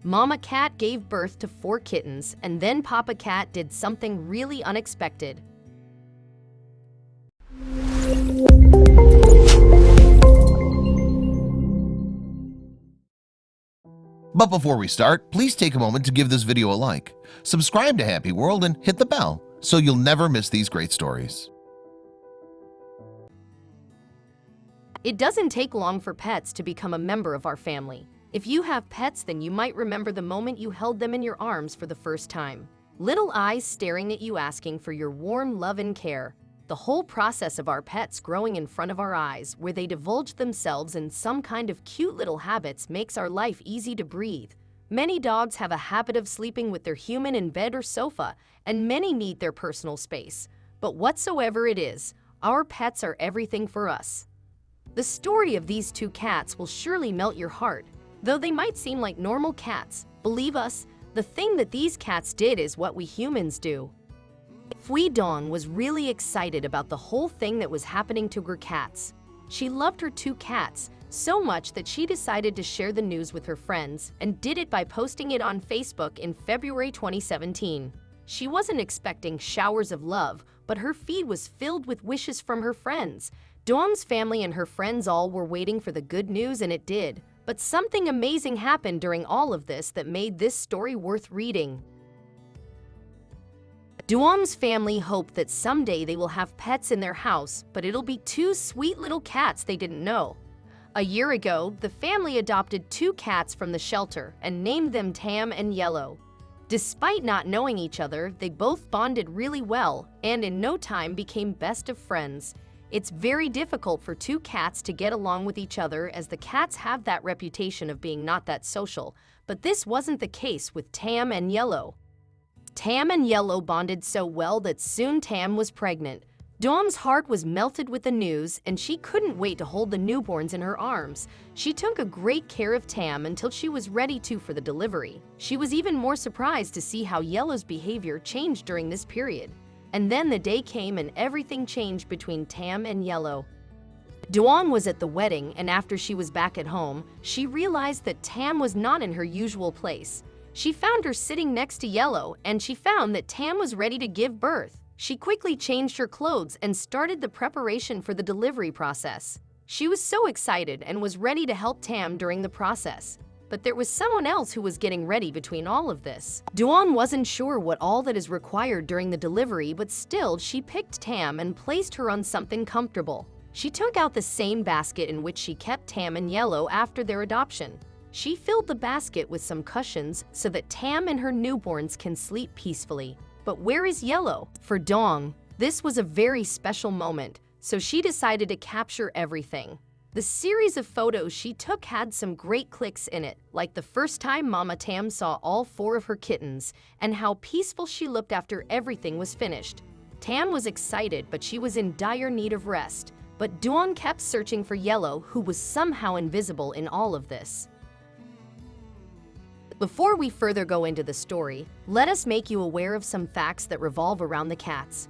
Mama Cat gave birth to 4 kittens, and then Papa Cat did something really unexpected. But before we start, please take a moment to give this video a like, subscribe to HappyWorld, and hit the bell so you'll never miss these great stories. It doesn't take long for pets to become a member of our family. If you have pets, then you might remember the moment you held them in your arms for the first time. Little eyes staring at you asking for your warm love and care. The whole process of our pets growing in front of our eyes, where they divulge themselves in some kind of cute little habits, makes our life easy to breathe. Many dogs have a habit of sleeping with their human in bed or sofa, and many need their personal space. But whatsoever it is, our pets are everything for us. The story of these 2 cats will surely melt your heart. Though they might seem like normal cats, believe us, the thing that these cats did is what we humans do. Fui Dong was really excited about the whole thing that was happening to her cats. She loved her 2 cats so much that she decided to share the news with her friends and did it by posting it on Facebook in February 2017. She wasn't expecting showers of love, but her feed was filled with wishes from her friends. Dong's family and her friends all were waiting for the good news, and it did. But something amazing happened during all of this that made this story worth reading. Duong's family hoped that someday they will have pets in their house, but it'll be 2 sweet little cats they didn't know. A year ago, the family adopted 2 cats from the shelter and named them Tam and Yellow. Despite not knowing each other, they both bonded really well and in no time became best of friends. It's very difficult for 2 cats to get along with each other, as the cats have that reputation of being not that social, but this wasn't the case with Tam and Yellow. Tam and Yellow bonded so well that soon Tam was pregnant. Dom's heart was melted with the news, and she couldn't wait to hold the newborns in her arms. She took a great care of Tam until she was ready to for the delivery. She was even more surprised to see how Yellow's behavior changed during this period. And then the day came and everything changed between Tam and Yellow. Duong was at the wedding, and after she was back at home, she realized that Tam was not in her usual place. She found her sitting next to Yellow, and she found that Tam was ready to give birth. She quickly changed her clothes and started the preparation for the delivery process. She was so excited and was ready to help Tam during the process. But there was someone else who was getting ready between all of this. Duong wasn't sure what all that is required during the delivery, but still she picked Tam and placed her on something comfortable. She took out the same basket in which she kept Tam and Yellow after their adoption. She filled the basket with some cushions so that Tam and her newborns can sleep peacefully. But where is Yellow? For Dong, this was a very special moment, so she decided to capture everything. The series of photos she took had some great clicks in it, like the first time Mama Tam saw all 4 of her kittens and how peaceful she looked after everything was finished. Tam was excited, but she was in dire need of rest. But Dong kept searching for Yellow, who was somehow invisible in all of this. Before we further go into the story, let us make you aware of some facts that revolve around the cats.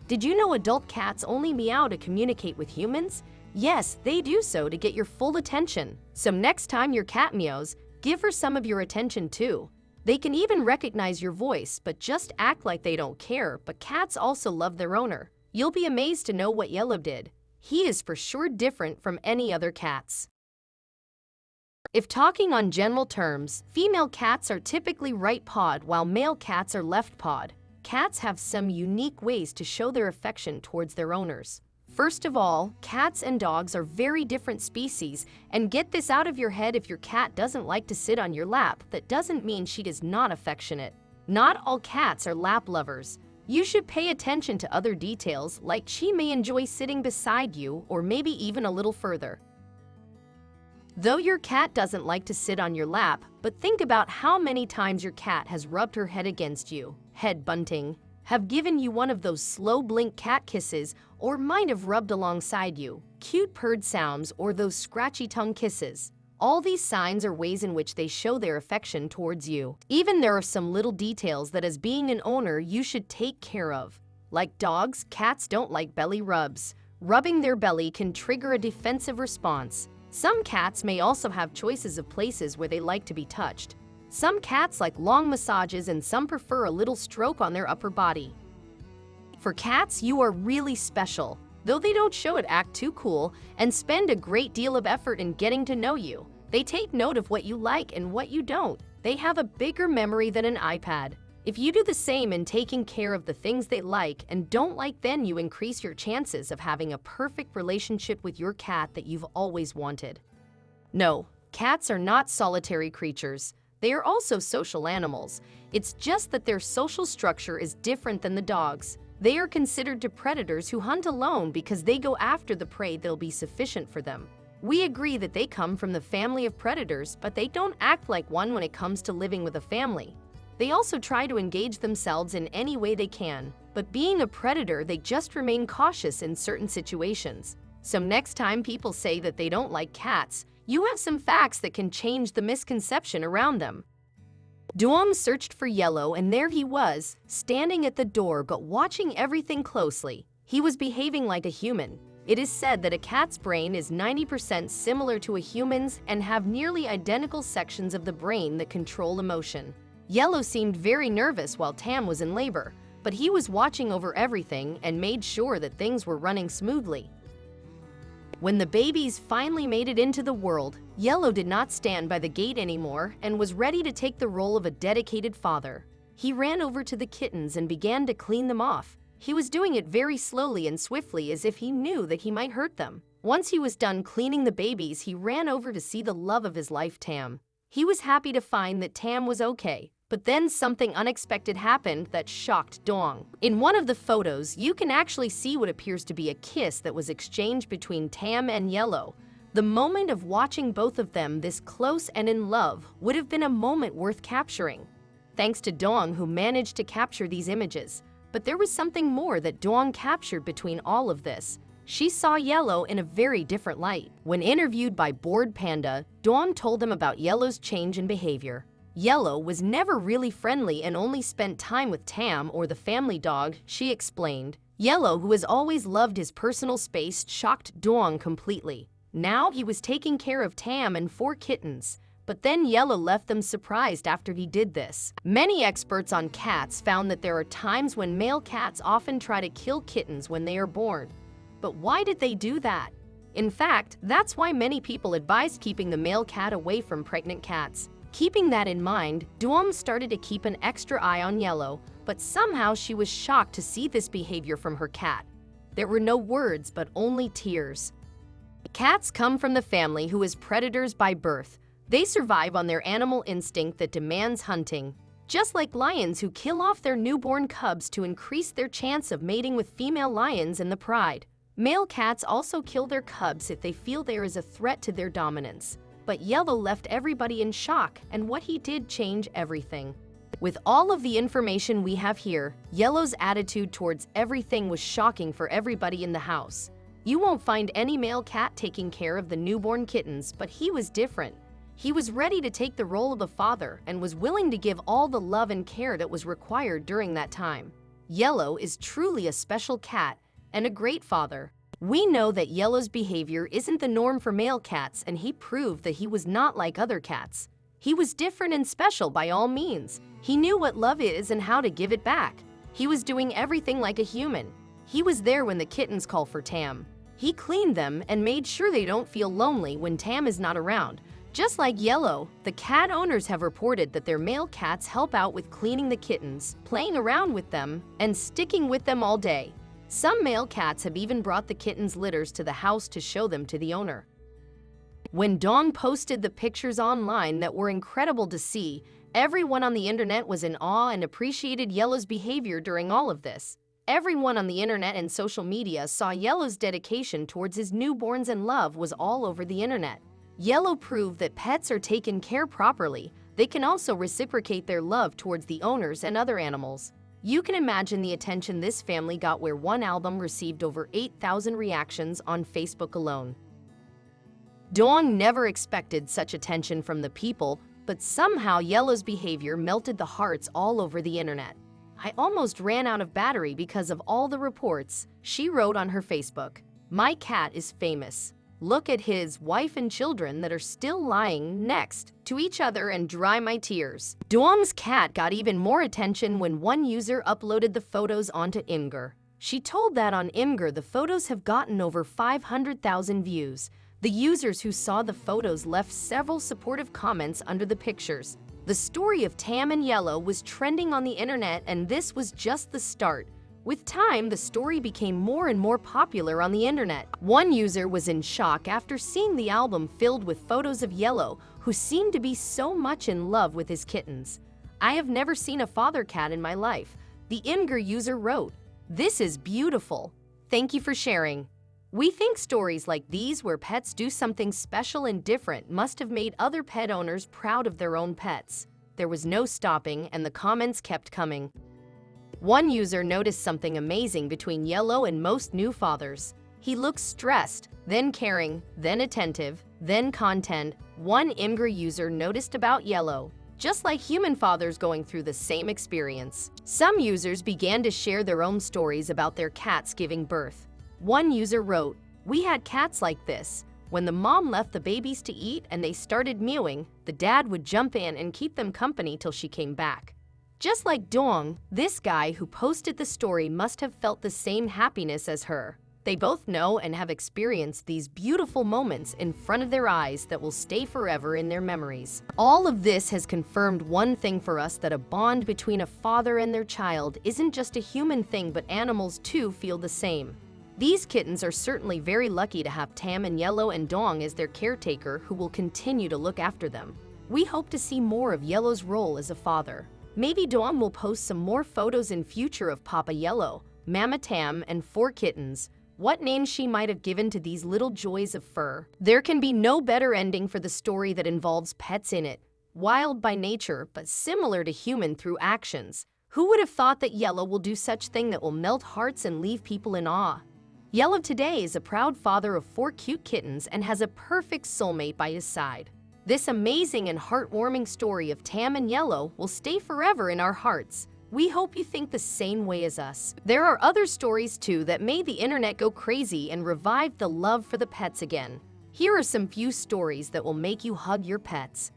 Did you know adult cats only meow to communicate with humans? Yes, they do so to get your full attention. So next time your cat meows, give her some of your attention too. They can even recognize your voice, but just act like they don't care. But cats also love their owner. You'll be amazed to know what Yellow did. He is for sure different from any other cats. If talking on general terms, female cats are typically right-pawed while male cats are left-pawed. Cats have some unique ways to show their affection towards their owners. First of all, cats and dogs are very different species, and get this out of your head: if your cat doesn't like to sit on your lap, that doesn't mean she is not affectionate. Not all cats are lap lovers. You should pay attention to other details, like she may enjoy sitting beside you or maybe even a little further. Though your cat doesn't like to sit on your lap, but think about how many times your cat has rubbed her head against you, head bunting, have given you one of those slow blink cat kisses, or might have rubbed alongside you, cute purred sounds, or those scratchy tongue kisses. All these signs are ways in which they show their affection towards you. Even there are some little details that as being an owner you should take care of. Like dogs, cats don't like belly rubs. Rubbing their belly can trigger a defensive response. Some cats may also have choices of places where they like to be touched. Some cats like long massages and some prefer a little stroke on their upper body. For cats, you are really special. Though they don't show it, act too cool, and spend a great deal of effort in getting to know you. They take note of what you like and what you don't. They have a bigger memory than an iPad. If you do the same in taking care of the things they like and don't like, then you increase your chances of having a perfect relationship with your cat that you've always wanted. No, cats are not solitary creatures. They are also social animals. It's just that their social structure is different than the dogs. They are considered to predators who hunt alone because they go after the prey that'll be sufficient for them. We agree that they come from the family of predators, but they don't act like one when it comes to living with a family. They also try to engage themselves in any way they can, but being a predator, they just remain cautious in certain situations. So next time people say that they don't like cats, you have some facts that can change the misconception around them. Dom searched for Yellow, and there he was, standing at the door but watching everything closely. He was behaving like a human. It is said that a cat's brain is 90% similar to a human's and have nearly identical sections of the brain that control emotion. Yellow seemed very nervous while Tam was in labor, but he was watching over everything and made sure that things were running smoothly. When the babies finally made it into the world, Yellow did not stand by the gate anymore and was ready to take the role of a dedicated father. He ran over to the kittens and began to clean them off. He was doing it very slowly and swiftly, as if he knew that he might hurt them. Once he was done cleaning the babies, he ran over to see the love of his life, Tam. He was happy to find that Tam was okay. But then something unexpected happened that shocked Dong. In one of the photos, you can actually see what appears to be a kiss that was exchanged between Tam and Yellow. The moment of watching both of them this close and in love would have been a moment worth capturing. Thanks to Dong, who managed to capture these images. But there was something more that Dong captured between all of this. She saw Yellow in a very different light. When interviewed by Bored Panda, Dong told him about Yellow's change in behavior. Yellow was never really friendly and only spent time with Tam or the family dog, she explained. Yellow, who has always loved his personal space, shocked Dong completely. Now he was taking care of Tam and 4 kittens. But then Yellow left them surprised after he did this. Many experts on cats found that there are times when male cats often try to kill kittens when they are born. But why did they do that? In fact, that's why many people advised keeping the male cat away from pregnant cats. Keeping that in mind, Dom started to keep an extra eye on Yellow, but somehow she was shocked to see this behavior from her cat. There were no words, but only tears. Cats come from the family who is predators by birth. They survive on their animal instinct that demands hunting. Just like lions who kill off their newborn cubs to increase their chance of mating with female lions and the pride. Male cats also kill their cubs if they feel there is a threat to their dominance. But Yellow left everybody in shock, and what he did changed everything. With all of the information we have here, Yellow's attitude towards everything was shocking for everybody in the house. You won't find any male cat taking care of the newborn kittens, but he was different. He was ready to take the role of a father and was willing to give all the love and care that was required during that time. Yellow is truly a special cat and a great father. We know that Yellow's behavior isn't the norm for male cats, and he proved that he was not like other cats. He was different and special by all means. He knew what love is and how to give it back. He was doing everything like a human. He was there when the kittens call for Tam. He cleaned them and made sure they don't feel lonely when Tam is not around. Just like Yellow, the cat owners have reported that their male cats help out with cleaning the kittens, playing around with them, and sticking with them all day. Some male cats have even brought the kittens' litters to the house to show them to the owner. When Dong posted the pictures online that were incredible to see, everyone on the internet was in awe and appreciated Yellow's behavior during all of this. Everyone on the internet and social media saw Yellow's dedication towards his newborns, and love was all over the internet. Yellow proved that pets are taken care properly. They can also reciprocate their love towards the owners and other animals. You can imagine the attention this family got, where one album received over 8,000 reactions on Facebook alone. Dong never expected such attention from the people, but somehow Yellow's behavior melted the hearts all over the internet. I almost ran out of battery because of all the reports, she wrote on her Facebook. My cat is famous. look at his wife and children that are still lying next to each other and dry my tears. Dom's cat got even more attention when one user uploaded the photos onto Imgur. She told that on Imgur the photos have gotten over 500,000 views. The users who saw the photos left several supportive comments under the pictures. The story of Tam and Yellow was trending on the internet, and this was just the start. With time, the story became more and more popular on the internet. One user was in shock after seeing the album filled with photos of Yellow, who seemed to be so much in love with his kittens. "I have never seen a father cat in my life," the Imgur user wrote. "This is beautiful. Thank you for sharing." We think stories like these, where pets do something special and different, must have made other pet owners proud of their own pets. There was no stopping, and the comments kept coming. One user noticed something amazing between Yellow and most new fathers. He looks stressed, then caring, then attentive, then content. One Imgur user noticed about Yellow, just like human fathers going through the same experience. Some users began to share their own stories about their cats giving birth. One user wrote, "We had cats like this. When the mom left the babies to eat and they started mewing, the dad would jump in and keep them company till she came back." Just like Dong, this guy who posted the story must have felt the same happiness as her. They both know and have experienced these beautiful moments in front of their eyes that will stay forever in their memories. All of this has confirmed one thing for us, that a bond between a father and their child isn't just a human thing, but animals too feel the same. These kittens are certainly very lucky to have Tam and Yellow and Dong as their caretaker, who will continue to look after them. We hope to see more of Yellow's role as a father. Maybe Dong will post some more photos in future of Papa Yellow, Mama Tam, and 4 kittens. What names she might have given to these little joys of fur. There can be no better ending for the story that involves pets in it. Wild by nature, but similar to human through actions. Who would have thought that Yellow will do such thing that will melt hearts and leave people in awe? Yellow today is a proud father of 4 cute kittens and has a perfect soulmate by his side. This amazing and heartwarming story of Tam and Yellow will stay forever in our hearts. We hope you think the same way as us. There are other stories too that made the internet go crazy and revived the love for the pets again. Here are some few stories that will make you hug your pets.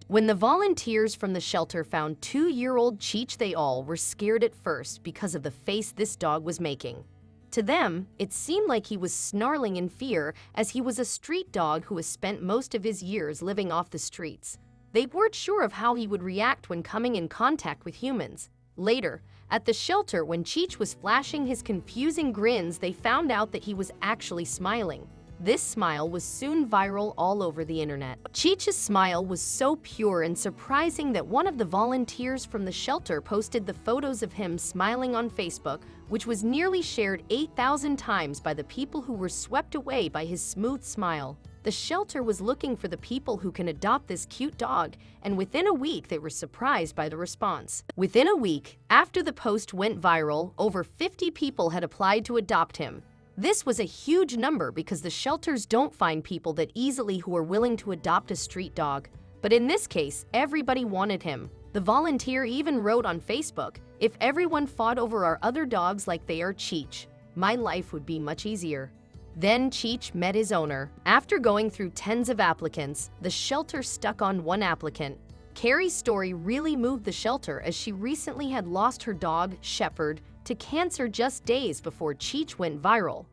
When the volunteers from the shelter found 2-year-old Cheech, they all were scared at first because of the face this dog was making. To them, it seemed like he was snarling in fear, as he was a street dog who has spent most of his years living off the streets. They weren't sure of how he would react when coming in contact with humans. Later, at the shelter, when Cheech was flashing his confusing grins, they found out that he was actually smiling. This smile was soon viral all over the internet. Cheech's smile was so pure and surprising that one of the volunteers from the shelter posted the photos of him smiling on Facebook, which was nearly shared 8,000 times by the people who were swept away by his smooth smile. The shelter was looking for the people who can adopt this cute dog, and within a week they were surprised by the response. Within a week, after the post went viral, over 50 people had applied to adopt him. This was a huge number because the shelters don't find people that easily who are willing to adopt a street dog. But in this case, everybody wanted him. The volunteer even wrote on Facebook, "If everyone fought over our other dogs like they are Cheech, my life would be much easier." Then Cheech met his owner. After going through tens of applicants, the shelter stuck on one applicant. Carrie's story really moved the shelter, as she recently had lost her dog, Shepherd, to cancer just days before Cheech went viral.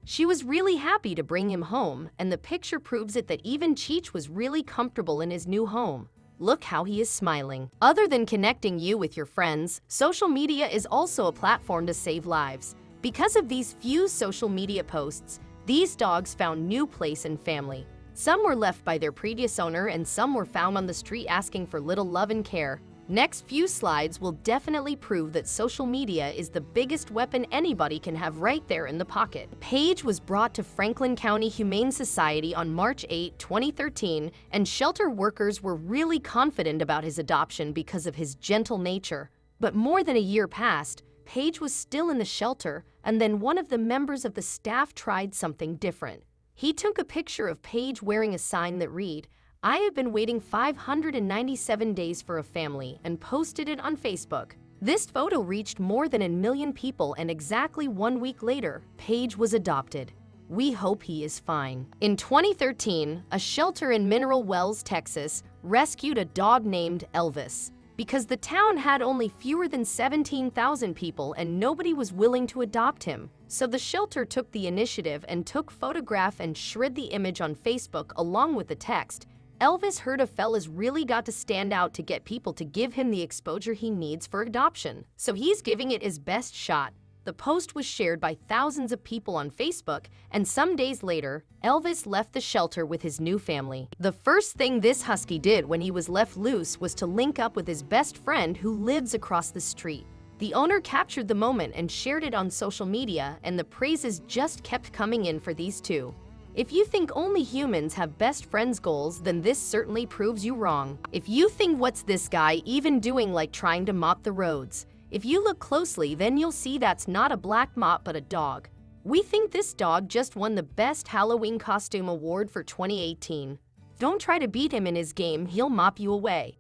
She was really happy to bring him home, and the picture proves it that even Cheech was really comfortable in his new home. Look how he is smiling. Other than connecting you with your friends, social media is also a platform to save lives. Because of these few social media posts, these dogs found new place and family. Some were left by their previous owner, and some were found on the street asking for little love and care. Next few slides will definitely prove that social media is the biggest weapon anybody can have right there in the pocket. Paige was brought to Franklin County Humane Society on March 8, 2013, and shelter workers were really confident about his adoption because of his gentle nature. But more than a year passed, Paige was still in the shelter, and then one of the members of the staff tried something different. He took a picture of Paige wearing a sign that read, "I have been waiting 597 days for a family," and posted it on Facebook. This photo reached more than 1 million people, and exactly 1 week later, Paige was adopted. We hope he is fine. In 2013, a shelter in Mineral Wells, Texas, rescued a dog named Elvis. Because the town had only fewer than 17,000 people and nobody was willing to adopt him. So the shelter took the initiative and took photograph and shared the image on Facebook along with the text, "Elvis heard a fella's really got to stand out to get people to give him the exposure he needs for adoption. So he's giving it his best shot." The post was shared by thousands of people on Facebook, and some days later, Elvis left the shelter with his new family. The first thing this husky did when he was left loose was to link up with his best friend who lives across the street. The owner captured the moment and shared it on social media, and the praises just kept coming in for these two. If you think only humans have best friends goals, then this certainly proves you wrong. If you think what's this guy even doing like trying to mop the roads, if you look closely, then you'll see that's not a black mop but a dog. We think this dog just won the Best Halloween Costume Award for 2018. Don't try to beat him in his game, he'll mop you away.